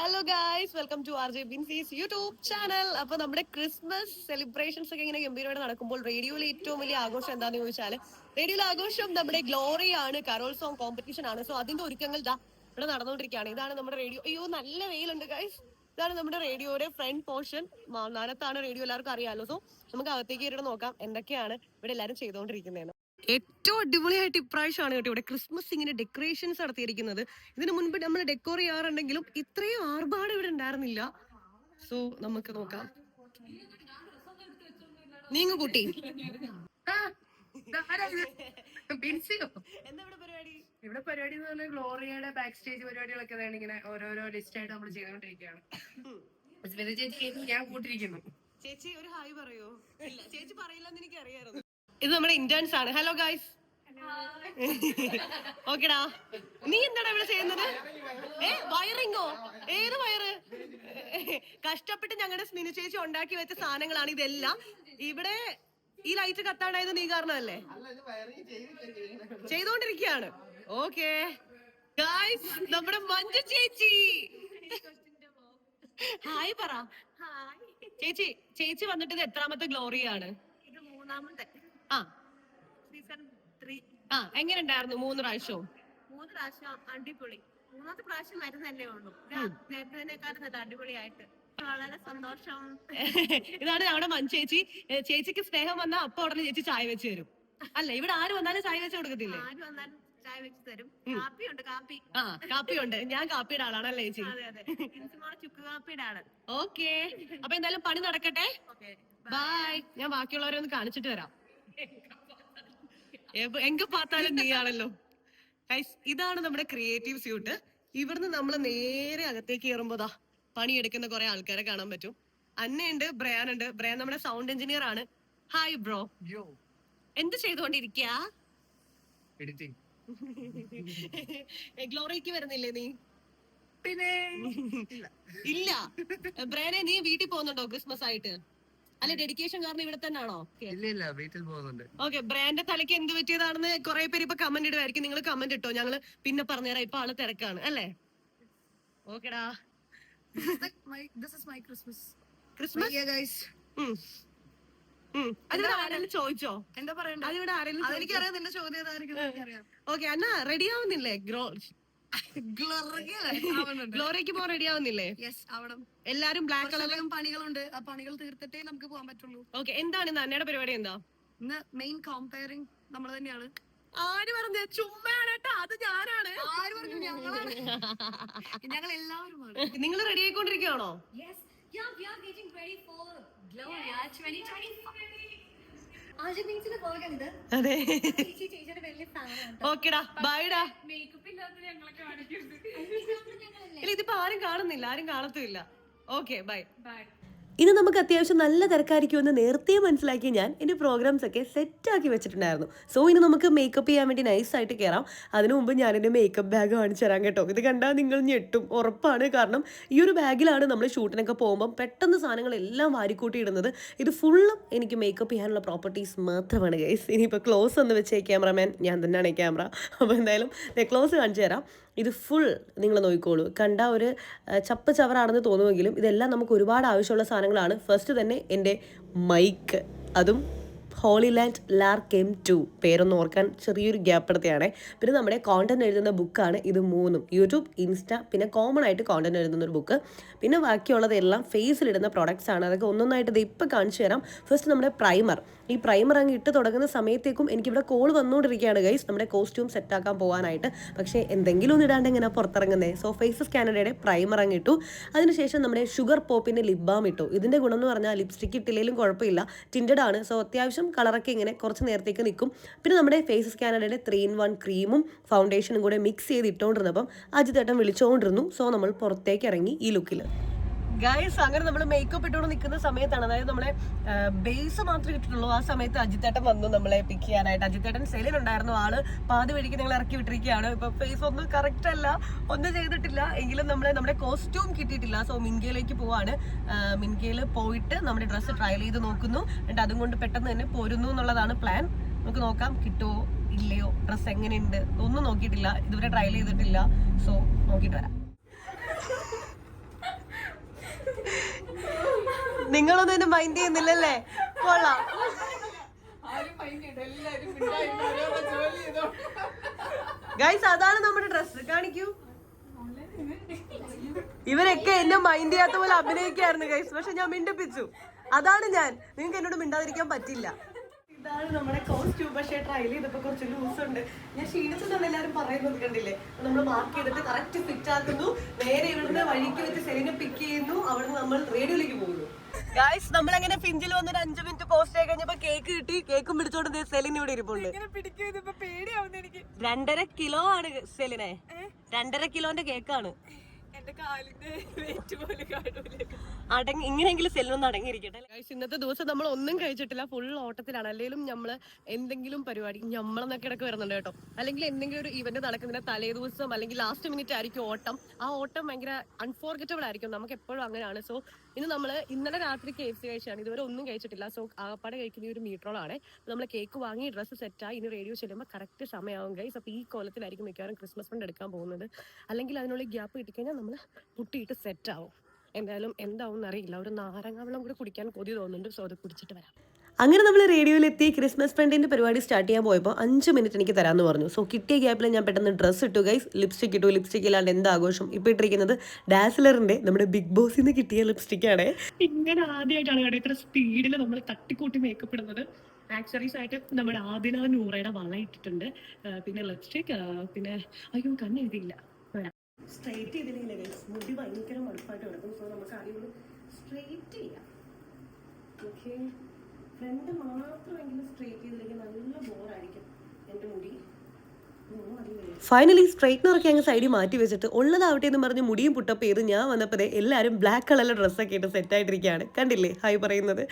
Hello guys, welcome to R J Binsy's YouTube channel. അപ്പൊ നമ്മുടെ Christmas celebrations ഒക്കെ ഇങ്ങനെ ഗംഭീരമായിട്ട് നടക്കുമ്പോൾ റേഡിയോയിലെ ഏറ്റവും വലിയ ആഘോഷം എന്താണെന്ന് ചോദിച്ചാൽ റേഡിയോയിലെ ആഘോഷം നമ്മുടെ ഗ്ലോറി ആണ്, കരോൾ സോങ് കോമ്പറ്റീഷൻ ആണ്. സോ അതിന്റെ ഒരുക്കങ്ങൾ ദാ ഇവിടെ നടന്നുകൊണ്ടിരിക്കുകയാണ്. ഇതാണ് നമ്മുടെ റേഡിയോ. അയ്യോ, നല്ല വെയിലുണ്ട് ഗായ്സ്. ഇതാണ് നമ്മുടെ റേഡിയോയുടെ ഫ്രണ്ട് പോർഷൻ. നനത്താണ് റേഡിയോ, എല്ലാവർക്കും അറിയാമല്ലോ. സോ നമുക്ക് അകത്തേക്ക് കയറിയിട്ട് നോക്കാം എന്തൊക്കെയാണ് ഇവിടെ എല്ലാവരും ചെയ്തുകൊണ്ടിരിക്കുന്നതെന്ന്. ഏറ്റവും അടിപൊളിയായിട്ട് ഇപ്രാവശ്യമാണ് കേട്ടോ ഇവിടെ ക്രിസ്മസ് ഇങ്ങനെ ഡെക്കറേഷൻസ് നടത്തിയിരിക്കുന്നത്. ഇതിനു മുൻപ് നമ്മൾ ഡെക്കോർ ചെയ്യാറുണ്ടെങ്കിലും ഇത്രയും ആർഭാടം ഇവിടെ ഉണ്ടായിരുന്നില്ല. സോ നമുക്ക് നോക്കാം. നീങ്ങ കുട്ടി, എന്താ പരിപാടി? ഇവിടെ പരിപാടി എന്ന് പറഞ്ഞാൽ ഗ്ലോറിയയുടെ ബാക്ക് സ്റ്റേജ് പരിപാടികളൊക്കെ ഇങ്ങനെ ഓരോരോ ലിസ്റ്റ് ആയിട്ട് നമ്മൾ ചെയ്തുകൊണ്ടിരിക്കുകയാണ്. ചേച്ചി ഞാൻ കൂട്ടിരിക്കുന്നു. ചേച്ചി ഒരു ഹായ് പറയോ? ഇല്ല, ചേച്ചി പറയില്ലെന്ന് എനിക്ക് അറിയാമായിരുന്നു. ഇത് നമ്മുടെ ഇന്റേൺസ് ആണ്. Hello guys. ഓക്കെടാ. നീ എന്താടാ ഇവിടെ ചെയ്യുന്നത്? വയറിങ്ങോ? ഏത് വയറ്? കഷ്ടപ്പെട്ട് ഞങ്ങളുടെ സ്മിനു ചേച്ചി ഉണ്ടാക്കി വെച്ച സാധനങ്ങളാണ് ഇതെല്ലാം. ഇവിടെ ഈ ലൈറ്റ് കത്താണ്ടായത് നീ കാരണമല്ലേ? ചെയ്തോണ്ടിരിക്കുകയാണ്. ഓക്കെ ഗായ്സ്, നമ്മുടെ മഞ്ജു ചേച്ചി ഹായ് പറ. ചേച്ചി ചേച്ചി വന്നിട്ട് ഇത് എത്രാമത്തെ ഗ്ലോറിയാണ്? ഇത് മൂന്നാമത്തെ. സീസൺ 3. എങ്ങനെ ഉണ്ടായിരുന്നു 3 പ്രാവശ്യവും? 3 പ്രാവശ്യം അടിപൊളി. 3ാമത്തെ പ്രാവശ്യം വരുന്നല്ലേ ഉള്ളൂ. നേരത്തേക്കാളും അടിപൊളിയായിട്ട് വളരെ സന്തോഷം. ഇതാണ് ഞങ്ങളുടെ മഞ്ചേച്ചി. ചേച്ചിക്ക് സ്നേഹം വന്നാൽ അപ്പൊ ഉടനെ ചേച്ചി ചായ വെച്ച് തരും. അല്ല, ഇവിടെ ആര് വന്നാലും ചായ വെച്ച് കൊടുക്കത്തില്ലേ? ആര് വന്നാലും ചായ വെച്ച് തരും. കാപ്പിയുണ്ട്, കാപ്പി. കാപ്പിയുണ്ട്. ഞാൻ കാപ്പിയുടെ ആളാണല്ലേ ചേച്ചി? അതെ അതെ, ചുക്ക് കാപ്പിയുടെ ആള്. ഓക്കെ, അപ്പൊ എന്തായാലും പണി നടക്കട്ടെ. ബൈ. ഞാൻ ബാക്കിയുള്ളവരെ ഒന്ന് കാണിച്ചിട്ട് വരാം. എങ്ക പാത്താലും നീയാണല്ലോ. ഇതാണ് നമ്മുടെ ക്രിയേറ്റീവ് സ്യൂട്ട്. ഇവിടുന്ന് നമ്മൾ നേരെ അകത്തേക്ക് കയറുമ്പോതാ പണിയെടുക്കുന്ന കുറെ ആൾക്കാരെ കാണാൻ പറ്റും. അന്നയുണ്ട്, ബ്രയാൻ ഉണ്ട്. ബ്രയാൻ നമ്മുടെ സൗണ്ട് എഞ്ചിനീയർ ആണ്. Hi bro. എന്ത് ചെയ്തോണ്ടിരിക്ക? ഗ്ലോറിക്ക് വരുന്നില്ലേ നീ? പിന്നെ ഇല്ല. ബ്രയാനെ, നീ വീട്ടിൽ പോകുന്നുണ്ടോ ക്രിസ്മസ് ആയിട്ട്? അല്ലെ, ഡെഡിക്കേഷൻ കാരണം ഇവിടെ തന്നെ ആണോ? വീട്ടിൽ പോകുന്നുണ്ട്. ഓക്കെ, ബ്രാൻഡ് തലയ്ക്ക് എന്ത് പറ്റിയതാണെന്ന് കുറെ പേര് ഇപ്പൊ കമന്റ് ഇടുമായിരിക്കും. നിങ്ങൾ കമന്റ് ഇട്ടോ, ഞങ്ങള് പിന്നെ പറഞ്ഞുതരാം. ഇപ്പൊ ആള് തിരക്കാണ് അല്ലേ? ഓക്കെടാ. അതിവിടെ ആരെങ്കിലും ചോദിച്ചോ? എന്താ പറയണ്ടേ? അതിവിടെ ആരെങ്കിലും? എനിക്കറിയാം നിന്റെ ചോദ്യം. ഓക്കെ, എന്നാ റെഡി ആവുന്നില്ലേ? ഗ്ലോറിക്ക് പോകാൻ റെഡി ആവുന്നില്ലേ? എല്ലാരും ബ്ലാക്ക് കളറിലും പണികളുണ്ട്. ആ പണികൾ തീർത്തിട്ടേ നമുക്ക് പോകാൻ പറ്റുള്ളൂ. ഓക്കെ, എന്താണ് ഇന്ന് അന്നയുടെ പരിപാടി? എന്താ ഇന്ന് മെയിൻ കമ്പയറിംഗ് നമ്മൾ തന്നെയാണ്. ആര് പറഞ്ഞ? ചുമ്മാണ് കേട്ടോ, അത് ഞാനാണ്. ആര് പറഞ്ഞു? ഞങ്ങളാണ്. ഞങ്ങൾ എല്ലാവരുമാണ്. നിങ്ങൾ റെഡി ആയിക്കൊണ്ടിരിക്കുകയാണോ? അതെ. ഓക്കെടാ, ബൈഡാ. ഇല്ല, ഇതിപ്പോ ആരും കാണുന്നില്ല, ആരും കാണത്തുമില്ല. Okay, by. ഇന്ന് നമുക്ക് അത്യാവശ്യം നല്ല തിരക്കായിരിക്കുമെന്ന് നേരത്തെ മനസ്സിലാക്കി ഞാൻ എൻ്റെ പ്രോഗ്രാംസ് ഒക്കെ സെറ്റാക്കി വെച്ചിട്ടുണ്ടായിരുന്നു. സോ ഇനി നമുക്ക് മേക്കപ്പ് ചെയ്യാൻ വേണ്ടി നൈസായിട്ട് കയറാം. അതിനു മുമ്പ് ഞാൻ എൻ്റെ മേക്കപ്പ് ബാഗ് കാണിച്ചു തരാം കേട്ടോ. ഇത് കണ്ടാൽ നിങ്ങൾ ഞെട്ടും, ഉറപ്പാണ്. കാരണം ഈ ഒരു ബാഗിലാണ് നമ്മൾ ഷൂട്ടിനൊക്കെ പോകുമ്പം പെട്ടെന്ന് സാധനങ്ങളെല്ലാം വാരിക്കൂട്ടിയിടുന്നത്. ഇത് ഫുള്ളും എനിക്ക് മേക്കപ്പ് ചെയ്യാനുള്ള പ്രോപ്പർട്ടീസ് മാത്രമാണ് ഗൈസ്. ഇനിയിപ്പോൾ ക്ലോസ് ഒന്ന് വെച്ചേ ക്യാമറമാൻ, ഞാൻ തന്നെയാണ് ക്യാമറ. അപ്പോൾ എന്തായാലും ക്ലോസ് കാണിച്ചു തരാം. ഇത് ഫുൾ നിങ്ങൾ നോക്കിക്കോളൂ. കണ്ട ഒരു ചപ്പ് ചവറാണെന്ന് തോന്നുമെങ്കിലും ഇതെല്ലാം നമുക്ക് ഒരുപാട് ആവശ്യമുള്ള സാധനങ്ങളാണ്. ഫസ്റ്റ് തന്നെ എൻ്റെ മൈക്ക്, അതും ഹോളിലാൻഡ് ലാർക്ക് M2, പേരൊന്ന് ഓർക്കാൻ ചെറിയൊരു ഗ്യാപ്പ് എടുത്തതാണ്. പിന്നെ നമ്മുടെ കോണ്ടന്റ് എഴുതുന്ന ബുക്കാണ് ഇത് 3. യൂട്യൂബ്, ഇൻസ്റ്റ, പിന്നെ കോമൺ ആയിട്ട് കോണ്ടന്റ് എഴുതുന്ന ഒരു ബുക്ക്. പിന്നെ ബാക്കിയുള്ളതെല്ലാം ഫേസിലിടുന്ന പ്രൊഡക്ട്സ് ആണ്. അതൊക്കെ ഒന്നൊന്നായിട്ട് ഇത് ഇപ്പോൾ കാണിച്ചു തരാം. ഫസ്റ്റ് നമ്മുടെ പ്രൈമർ. ഈ പ്രൈമർ അങ്ങ് ഇട്ട് തുടങ്ങുന്ന സമയത്തേക്കും എനിക്കിവിടെ കോൾ വന്നുകൊണ്ടിരിക്കുകയാണ് ഗൈസ്, നമ്മുടെ കോസ്റ്റ്യൂം സെറ്റാക്കാൻ പോകാനായിട്ട്. പക്ഷേ എന്തെങ്കിലും ഒന്നും ഇടാണ്ട് ഇങ്ങനെ പുറത്തിറങ്ങുന്നത്. സോ ഫേസ് സ്കാനറുടെ പ്രൈമർ അങ്ങ് ഇട്ടു. അതിനുശേഷം നമ്മുടെ ഷുഗർ പോപ്പിൻ്റെ ലിപ് ബാം ഇട്ടു. ഇതിൻ്റെ ഗുണം എന്ന് പറഞ്ഞാൽ ലിപ്സ്റ്റിക്ക് ഇട്ടില്ലെങ്കിലും കുഴപ്പമില്ല, ടിൻറ്റഡ് ആണ്. സോ അത്യാവശ്യം കളറൊക്കെ ഇങ്ങനെ കുറച്ച് നേരത്തേക്ക് നിൽക്കും. പിന്നെ നമ്മുടെ ഫേസ് സ്കാനറുടെ 3-in-1 ക്രീമും ഫൗണ്ടേഷനും കൂടെ മിക്സ് ചെയ്ത് ഇട്ടുകൊണ്ടിരുന്നപ്പം അജിത്തേട്ടൻ വിളിച്ചുകൊണ്ടിരുന്നു. സോ നമ്മൾ പുറത്തേക്ക് ഇറങ്ങി ഈ ലുക്കിൽ. ഗൈസ്, അങ്ങനെ നമ്മൾ മേക്കപ്പ് ഇട്ടുകൊണ്ട് നിൽക്കുന്ന സമയത്താണ്, അതായത് നമ്മളെ ബേസ് മാത്രമേ ഇട്ടിട്ടുള്ളൂ. ആ സമയത്ത് അജിത്തേട്ടൻ വന്നു നമ്മളെ പിക്ക് ചെയ്യാനായിട്ട്. അജിത്തേട്ടൻ സെയിലുണ്ടായിരുന്നു. ആള് പാതി വഴിക്ക് ഞങ്ങൾ ഇറക്കി വിട്ടിരിക്കുകയാണ്. ഇപ്പൊ ഫേസ് ഒന്നും കറക്റ്റ് അല്ല, ഒന്നും ചെയ്തിട്ടില്ല. എങ്കിലും നമ്മുടെ കോസ്റ്റ്യൂം കിട്ടിയിട്ടില്ല. സോ മിൻകയിലേക്ക് പോവാണ്. മിൻകയിൽ പോയിട്ട് നമ്മുടെ ഡ്രസ്സ് ട്രയൽ ചെയ്ത് നോക്കുന്നു. എന്നിട്ട് അതും കൊണ്ട് പെട്ടെന്ന് തന്നെ പോരുന്നു എന്നുള്ളതാണ് പ്ലാൻ. നമുക്ക് നോക്കാം കിട്ടുമോ ഇല്ലയോ, ഡ്രസ്സ് എങ്ങനെയുണ്ട് ഒന്നും നോക്കിയിട്ടില്ല, ഇതുവരെ ട്രയൽ ചെയ്തിട്ടില്ല. സോ നോക്കിയിട്ട് വരാം. നിങ്ങളൊന്നും എന്നെ മൈൻഡ് ചെയ്യുന്നില്ലല്ലേ? കൊള്ളാം. ഗൈസ്, അതാണ് നമ്മുടെ ഡ്രസ്. കാണിക്കൂ. ഇവരൊക്കെ എന്നെ മൈൻഡ് ചെയ്യാത്ത പോലെ അഭിനയിക്കായിരുന്നു ഗൈസ്, പക്ഷെ ഞാൻ മിണ്ടിപ്പിച്ചു. അതാണ് ഞാൻ. നിങ്ങൾക്ക് എന്നോട് മിണ്ടാതിരിക്കാൻ പറ്റില്ല. ഇതാണ് നമ്മുടെ കോസ്റ്റ്യൂം. പക്ഷേ ട്രയൽ ചെയ്തപ്പോ കുറച്ച് ലൂസ് ഉണ്ട്. ഞാൻ ക്ഷീണിച്ചെന്നാണ് എല്ലാവരും പറയുന്നത്, കണ്ടില്ലേ? നമ്മൾ മാർക്ക് ചെയ്തിട്ട് കറക്റ്റ് ഫിറ്റ് ആക്കുന്നു. നേരെ ഇവിടുന്ന് വഴിക്ക് വെച്ച് സെലിനെ പിക്ക് ചെയ്യുന്നു. അവിടുന്ന് നമ്മൾ റേഡിയോയിലേക്ക് പോകുന്നു. ഗായ്സ്, നമ്മളങ്ങനെ ഫിഞ്ചിൽ വന്നൊരു 5 മിനിറ്റ് പോസ്റ്റ് ആയി കഴിഞ്ഞപ്പോ കേക്ക് കിട്ടി. കേക്കും പിടിച്ചോണ്ട് സെലിൻ ഇവിടെ ഇരിപ്പുണ്ട്. 2.5 കിലോ ആണ് സെലിനെ. 2.5 കിലോന്റെ കേക്കാണ്. ഇങ്ങനെയെങ്കിലും സെല്ലൊന്നും അടങ്ങിയിരിക്കട്ടെ. ഇന്നത്തെ ദിവസം നമ്മൾ ഒന്നും കഴിച്ചിട്ടില്ല, ഫുൾ ഓട്ടത്തിലാണ്. അല്ലെങ്കിലും നമ്മള് എന്തെങ്കിലും പരിപാടി നമ്മളെന്നൊക്കെ ഇടയ്ക്ക് വരുന്നുണ്ട് കേട്ടോ. അല്ലെങ്കിൽ എന്തെങ്കിലും ഒരു ഇവന്റ് നടക്കുന്നതിന്റെ തലേ ദിവസം അല്ലെങ്കിൽ ലാസ്റ്റ് മിനിറ്റ് ആയിരിക്കും ഓട്ടം. ആ ഓട്ടം ഭയങ്കര അൺഫോർഗറ്റബിൾ ആയിരിക്കും. നമുക്ക് എപ്പോഴും അങ്ങനെയാണ്. സോ ഇന്നലെ രാത്രി KFC കഴിച്ചാണ്. ഇതുവരെ ഒന്നും കഴിച്ചിട്ടില്ല. സോ ആപ്പാടെ കഴിക്കുന്ന ഒരു മീറ്ററോളാണ്. നമ്മൾ കേക്ക് വാങ്ങി ഡ്രസ്സ് സെറ്റായി ഇനി റേഡിയോ ചെല്ലുമ്പോൾ കറക്റ്റ് സമയമാവും ഗൈസ്. അപ്പൊ ഈ കോലത്തിലായിരിക്കും മിക്കവാറും ക്രിസ്മസ് ഫണ്ട് എടുക്കാൻ പോകുന്നത്. അല്ലെങ്കിൽ അതിനുള്ള ഗ്യാപ്പ് കിട്ടിക്കഴിഞ്ഞാൽ നമ്മൾ പുട്ടിയിട്ട് സെറ്റ് ആവും. എന്തായാലും എന്താവും അറിയില്ല. ഒരു നാരങ്ങ വെള്ളം കൂടി കുടിക്കാൻ കൊതി തോന്നുന്നുണ്ട്. സോ അത് കുടിച്ചിട്ട് വരാം. അങ്ങനെ നമ്മൾ റേഡിയോയിലെത്തി ക്രിസ്മസ് ഫ്രണ്ടിന്റെ പരിപാടി സ്റ്റാർട്ട് ചെയ്യാൻ പോയപ്പോൾ 5 മിനിറ്റ് എനിക്ക് തരാമെന്ന് പറഞ്ഞു. സോ കിട്ടിയ ഗ്യാപ്പിൽ ഞാൻ പെട്ടെന്ന് ഡ്രസ്സ് ഇട്ടു ഗൈസ്. ലിപ്സ്റ്റിക് ഇട്ടു. ലിപ്സ്റ്റിക് ഇല്ലാണ്ട് എന്താ ആഘോഷം. ഇപ്പോൾ ഇട്ടിരിക്കുന്നത് ഡാസ്ലറിന്റെ നമ്മുടെ ബിഗ് ബോസിൽ നിന്ന് കിട്ടിയ ലിപ്സ്റ്റിക്കാണ്. ഇങ്ങനെ ആദ്യമായിട്ടാണ് കേട്ടോ ഇത്ര സ്പീഡിൽ നമ്മൾ തട്ടിക്കൂട്ടി മേക്കപ്പ് ഇടുന്നത്. ആക്സറീസ് ആയിട്ട് നമ്മുടെ ആദിന നൂറയുടെ വള ഇട്ടിട്ടുണ്ട്. പിന്നെ ലിപ്സ്റ്റിക്, പിന്നെ അയ്യോ കണ്ണെഴുതിയില്ല. സ്ട്രൈറ്റ് ചെയ്തില്ലേ ഗൈസ്, മുടി ഭയങ്കര മടുപ്പായിട്ട് കിടക്കും. സോ നമുക്ക് അറിയുള്ളൂ സ്ട്രൈറ്റ് ചെയ്യാം. ഓക്കെ, ഫ്രണ്ട് മാത്രമെങ്കിലും സ്ട്രൈറ്റ് ചെയ്തില്ലെങ്കിൽ നല്ല ബോറായിരിക്കും എൻ്റെ മുടി. ഫൈനലി സ്ട്രൈറ്റ്നറൊക്കെ അങ്ങ് സൈഡിൽ മാറ്റി വെച്ചിട്ട് ഉള്ളതാവട്ടെ എന്ന് പറഞ്ഞ് മുടിയും പുട്ടപ്പ് ചെയ്ത് ഞാൻ വന്നപ്പോൾ എല്ലാവരും ബ്ലാക്ക് കളറിലെ ഡ്രസ്സൊക്കെ ഇട്ട് സെറ്റായിട്ടിരിക്കുകയാണ്. കണ്ടില്ലേ ഹായ് പറയുന്നത്.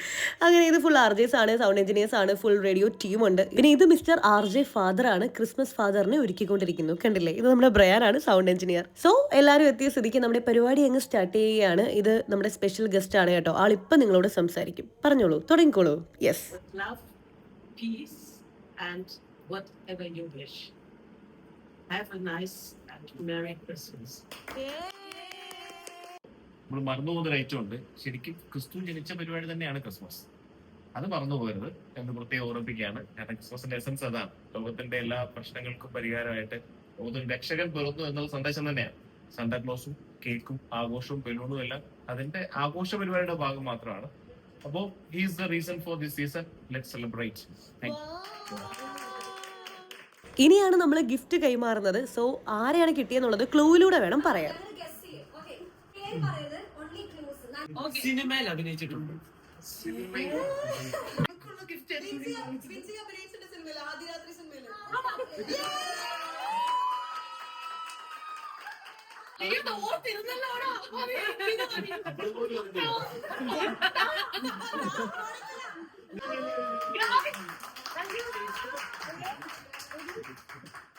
അങ്ങനെ ഇത് ഫുൾ RJs ആണ്, സൗണ്ട് എഞ്ചിനീയേഴ്സ് ആണ്, ഫുൾ റേഡിയോ ടീമുണ്ട്. പിന്നെ ഇത് മിസ്റ്റർ RJ ഫാദർ ആണ്, ക്രിസ്മസ് ഫാദറിനെ ഒരുക്കിക്കൊണ്ടിരിക്കുന്നു. കണ്ടില്ലേ, ഇത് നമ്മുടെ ബ്രയാൻ ആണ് സൗണ്ട് എഞ്ചിനീയർ. സോ എല്ലാവരും എത്തിയ സ്ഥിതിക്ക് നമ്മുടെ പരിപാടി അങ്ങ് സ്റ്റാർട്ട് ചെയ്യുകയാണ്. ഇത് നമ്മുടെ സ്പെഷ്യൽ ഗസ്റ്റ് ആണ് കേട്ടോ. ആളിപ്പം നിങ്ങളോട് സംസാരിക്കും. പറഞ്ഞോളൂ, തുടങ്ങിക്കോളൂ. Yes. Have a nice and Merry Christmas. നമ്മൾ മറന്നു പോകുന്ന ഒരു ഐറ്റം ഉണ്ട്. ശരിക്കും ക്രിസ്തു ജനിച്ച പരിപാടി തന്നെയാണ് ക്രിസ്മസ്. അത് മറന്നു പോകരുത് എന്ന് പ്രത്യേകം ഓർമ്മിപ്പിക്കുകയാണ്. കാരണം ക്രിസ്മസിന്റെ എസൻസ് അതാണ്. ലോകത്തിന്റെ എല്ലാ പ്രശ്നങ്ങൾക്കും പരിഹാരമായിട്ട് ലോകത്തിന് രക്ഷകൻ പിറന്നു എന്നുള്ള സന്ദേശം തന്നെയാണ്. സാന്താക്ലോസും കേക്കും ആഘോഷവും ബലൂണും എല്ലാം അതിന്റെ ആഘോഷ പരിപാടിയുടെ ഭാഗം മാത്രമാണ്. അപ്പോൾ he is the reason for this season. Let's celebrate. Thank you. ഇനിയാണ് നമ്മൾ ഗിഫ്റ്റ് കൈമാറുന്നത്. സോ ആരെയാണ് കിട്ടിയെന്നുള്ളത് ക്ലൂയിലൂടെ വേണം പറയാൻ. സിനിമയിൽ അഭിനയിച്ചിട്ടുണ്ട്.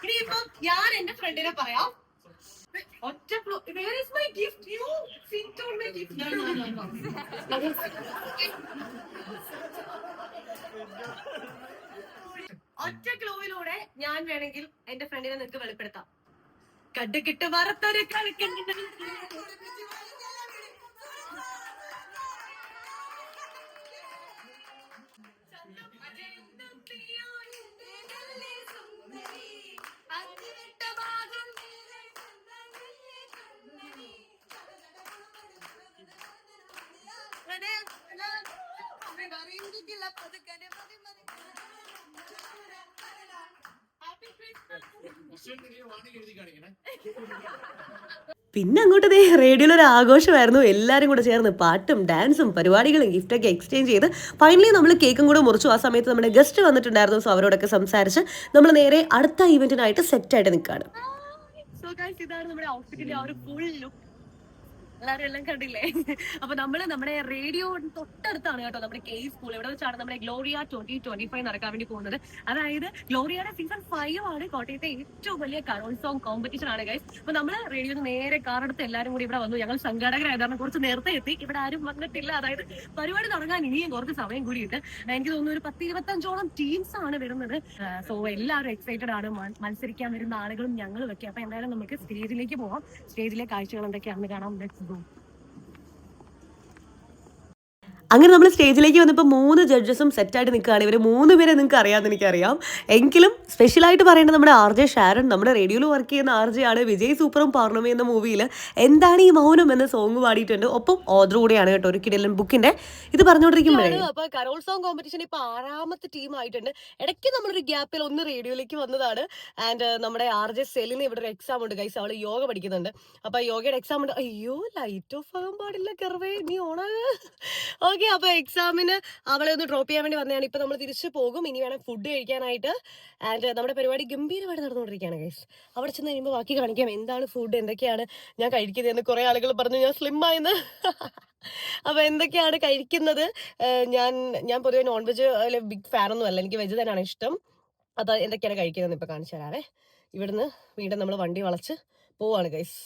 ഇനിയിപ്പം ഞാൻ എന്റെ ഫ്രണ്ടിനെ പറയാം. ഒറ്റ ഒറ്റ ക്ലൂവിലൂടെ ഞാൻ വേണമെങ്കിൽ എന്റെ ഫ്രണ്ടിനെ നിനക്ക് വെളിപ്പെടുത്താം. കടുകിട്ട് വറുത്തൊരു കളിക്കുന്നുണ്ട്. പിന്നെ അങ്ങോട്ട് റേഡിയോയിൽ ഒരു ആഘോഷമായിരുന്നു. എല്ലാവരും കൂടെ ചേർന്ന് പാട്ടും ഡാൻസും പരിപാടികളും ഗിഫ്റ്റൊക്കെ എക്സ്ചേഞ്ച് ചെയ്ത് ഫൈനലി നമ്മൾ കേക്കും കൂടെ മുറിച്ചു. ആ സമയത്ത് നമ്മുടെ ഗസ്റ്റ് വന്നിട്ടുണ്ടായിരുന്നു. സോ അവരോടൊക്കെ സംസാരിച്ച് നമ്മൾ നേരെ അടുത്ത ഈവെന്റിനായിട്ട് സെറ്റായിട്ട് നിൽക്കുകയാണ്. ഇതാണ് നമ്മുടെ ഔട്ട്ഫിറ്റിന്റെ ആ ഒരു ഫുൾ ലുക്ക്. എല്ലാവരും എല്ലാം കണ്ടില്ലേ? അപ്പൊ നമ്മുടെ റേഡിയോ തൊട്ടടുത്താണ് കേട്ടോ നമ്മുടെ കെ സ്കൂൾ. ഇവിടെ വെച്ചാണ് നമ്മുടെ ഗ്ലോറിയ 2025 നടക്കാൻ വേണ്ടി പോകുന്നത്. അതായത് ഗ്ലോറിയയുടെ സീസൺ 5 ആണ്. കോട്ടയത്തെ ഏറ്റവും വലിയ കലോത്സവം കോമ്പറ്റീഷൻ ആണ് ഗൈസ്. അപ്പൊ നമ്മള് റേഡിയോയിൽ നേരെ കാറെടുത്ത് എല്ലാവരും കൂടി ഇവിടെ വന്നു. ഞങ്ങൾ സംഘാടകരായതാണ് കുറച്ച് നേരത്തെ എത്തി. ഇവിടെ ആരും വന്നിട്ടില്ല. അതായത് പരിപാടി തുടങ്ങാൻ ഇനിയും കുറച്ച് സമയം കൂടിയിട്ട് എനിക്ക് തോന്നുന്നു ഒരു 10-25ഓളം ടീംസ് ആണ് വരുന്നത്. സോ എല്ലാവരും എക്സൈറ്റഡ് ആണ്. മത്സരിക്കാൻ വരുന്ന ആളുകളും ഞങ്ങളും ഒക്കെ. അപ്പൊ എന്തായാലും നമുക്ക് സ്റ്റേജിലേക്ക് പോവാം. സ്റ്റേജിലെ കാഴ്ചകൾ എന്തൊക്കെയാണെന്ന് കാണാം. അങ്ങനെ നമ്മൾ സ്റ്റേജിലേക്ക് വന്നപ്പോൾ 3 ജഡ്ജസും സെറ്റായിട്ട് നിൽക്കുകയാണ്. ഇവർ 3 പേരെ നിങ്ങൾക്ക് അറിയാമെന്ന് എനിക്കറിയാം. എങ്കിലും സ്പെഷ്യലായിട്ട് പറയേണ്ടത് നമ്മുടെ RJ ഷാരൺ, നമ്മുടെ റേഡിയോയിൽ വർക്ക് ചെയ്യുന്ന RJ ആണ്. വിജയ് സൂപ്പറും പൗർണമി എന്ന മൂവിയിൽ എന്താണ് ഈ മൗനം എന്ന സോങ് പാടിയിട്ടുണ്ട്. ഒപ്പം ഓർഡർ കൂടെയാണ് കേട്ടോ ഒരു കിടിലൻ ബുക്കിന്റെ. ഇത് പറഞ്ഞുകൊണ്ടിരിക്കുമ്പോഴേ അപ്പോൾ കരോൾ സോങ് കോമ്പറ്റീഷൻ ഇപ്പോൾ 6ാമത്തെ ടീം ആയിട്ടുണ്ട്. ഇടയ്ക്ക് നമ്മളൊരു ഗ്യാപ്പിൽ ഒന്ന് റേഡിയോയിലേക്ക് വന്നതാണ്. ആൻഡ് നമ്മുടെ RJ സെലിന് ഇവിടെ ഒരു എക്സാം ഉണ്ട് ഗൈസ്. അവൾ യോഗ പഠിക്കുന്നുണ്ട്. അപ്പോൾ യോഗയുടെ എക്സാം ഉണ്ട്. അയ്യോ ലൈറ്റ് ഓഫ് ആകാൻ പാടില്ല കെർവേ, നീ ഓണാണ്. ഓക്കെ, അപ്പോൾ എക്സാമിന് അവളെ ഒന്ന് ഡ്രോപ്പ് ചെയ്യാൻ വേണ്ടി വന്നതാണ്. ഇപ്പം നമ്മൾ തിരിച്ചു പോകും. ഇനി വേണം ഫുഡ് കഴിക്കാനായിട്ട്. ആൻഡ് നമ്മുടെ പരിപാടി ഗംഭീരമായിട്ട് നടന്നുകൊണ്ടിരിക്കുകയാണ് ഗൈസ്. അവിടെ ചെന്ന് കഴിയുമ്പോൾ ബാക്കി കാണിക്കാം എന്താണ് ഫുഡ്, എന്തൊക്കെയാണ് ഞാൻ കഴിക്കുന്നതെന്ന്. കുറേ ആളുകൾ പറഞ്ഞു ഞാൻ സ്ലിം ആയെന്ന്. അപ്പോൾ എന്തൊക്കെയാണ് കഴിക്കുന്നത്, ഞാൻ പൊതുവെ നോൺ വെജ് ബിഗ് ഫാനൊന്നും അല്ല, എനിക്ക് വെജ് തന്നെയാണ് ഇഷ്ടം. അപ്പോൾ എന്തൊക്കെയാണ് കഴിക്കുന്നതെന്ന് ഇപ്പോൾ കാണിച്ചു തരാവേ. ഇവിടുന്ന് വീണ്ടും നമ്മൾ വണ്ടി വളച്ച് പോവാണ് ഗൈസ്.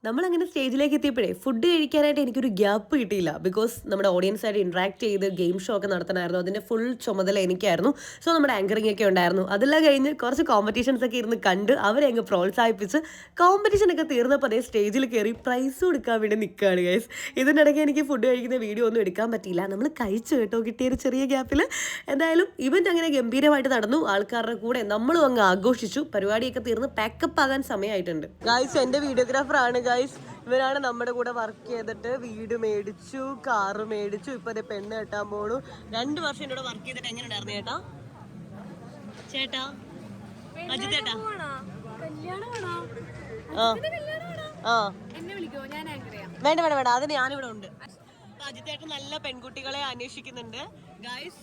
നമ്മളങ്ങനെ സ്റ്റേജിലേക്ക് എത്തിയപ്പോഴേ ഫുഡ് കഴിക്കാനായിട്ട് എനിക്കൊരു ഗ്യാപ്പ് കിട്ടിയില്ല. ബിക്കോസ് നമ്മുടെ ഓഡിയൻസായിട്ട് ഇൻട്രാക്ട് ചെയ്ത് ഗെയിം ഷോ ഒക്കെ നടത്തണമായിരുന്നു. അതിൻ്റെ ഫുൾ ചുമതല എനിക്കായിരുന്നു. സോ നമ്മുടെ ആങ്കറിംഗ് ഒക്കെ ഉണ്ടായിരുന്നു. അതെല്ലാം കഴിഞ്ഞ് കുറച്ച് കോമ്പറ്റീഷൻസ് ഒക്കെ ഇരുന്ന് കണ്ട് അവരെ അങ്ങ് പ്രോത്സാഹിപ്പിച്ച് കോമ്പറ്റീഷനൊക്കെ തീർന്നപ്പോൾ അതേ സ്റ്റേജിൽ കയറി പ്രൈസ് കൊടുക്കാൻ വേണ്ടി നിൽക്കുകയാണ് ഗൈസ്. ഇതിനിടയ്ക്ക് എനിക്ക് ഫുഡ് കഴിക്കുന്ന വീഡിയോ ഒന്നും എടുക്കാൻ പറ്റിയില്ല. നമ്മൾ കഴിച്ചു കേട്ടോ കിട്ടിയൊരു ചെറിയ ഗ്യാപ്പിൽ. എന്തായാലും ഇവൻ്റ് അങ്ങനെ ഗംഭീരമായിട്ട് നടന്നു. ആൾക്കാരുടെ കൂടെ നമ്മളും അങ്ങ് ആഘോഷിച്ചു. പരിപാടിയൊക്കെ തീർന്ന് പാക്കപ്പ് ആകാൻ സമയമായിട്ടുണ്ട്. ഗൈസ് എൻ്റെ വീഡിയോഗ്രാഫറാണ് ഗൈസ്. ഇവരാണ് നമ്മുടെ കൂടെ വർക്ക് ചെയ്തിട്ട് വീട് മേടിച്ചു, കാറ് മേടിച്ചു, ഇപ്പൊ അതെ പെണ്ണ് കെട്ടാൻ പോണു. 2 വർഷം എന്നോട് വർക്ക് ചെയ്തിട്ട് എങ്ങനെ ഉണ്ടായിരുന്നു ചേട്ടാ? ചേട്ടാ അജിത്തേട്ടാ വേണ്ട വേണ്ട വേണ്ട, അത് ഞാനിവിടെ ഉണ്ട്. അജിത്തേട്ടൻ നല്ല പെൺകുട്ടികളെ അന്വേഷിക്കുന്നുണ്ട് ഗൈസ്.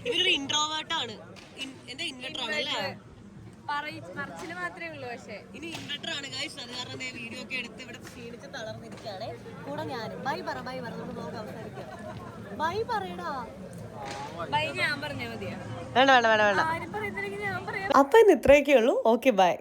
ഇവരൊരു ഇൻട്രോവേർട്ട് ആണ്. എന്താ ഇൻവെർട്ടർ ആണല്ലേ? ഇനി ഇൻവെർട്ടർ ആണ് ഗൈസ്. അത് കാരണം വീഡിയോ ഒക്കെ എടുത്ത് ഇവിടെ ക്ഷീണിച്ച് തളർന്നിരിക്കുകയാണ്. കൂടെ ഞാൻ ബൈ പറ നമുക്ക് നോക്കാം അവസാനിക്കാം. ബൈ പറയടാ. വേണ്ട വേണ്ട വേണ്ട വേണ്ട. അപ്പൊ ഇന്ന് ഇത്രയൊക്കെ ഉള്ളൂ. Okay bye.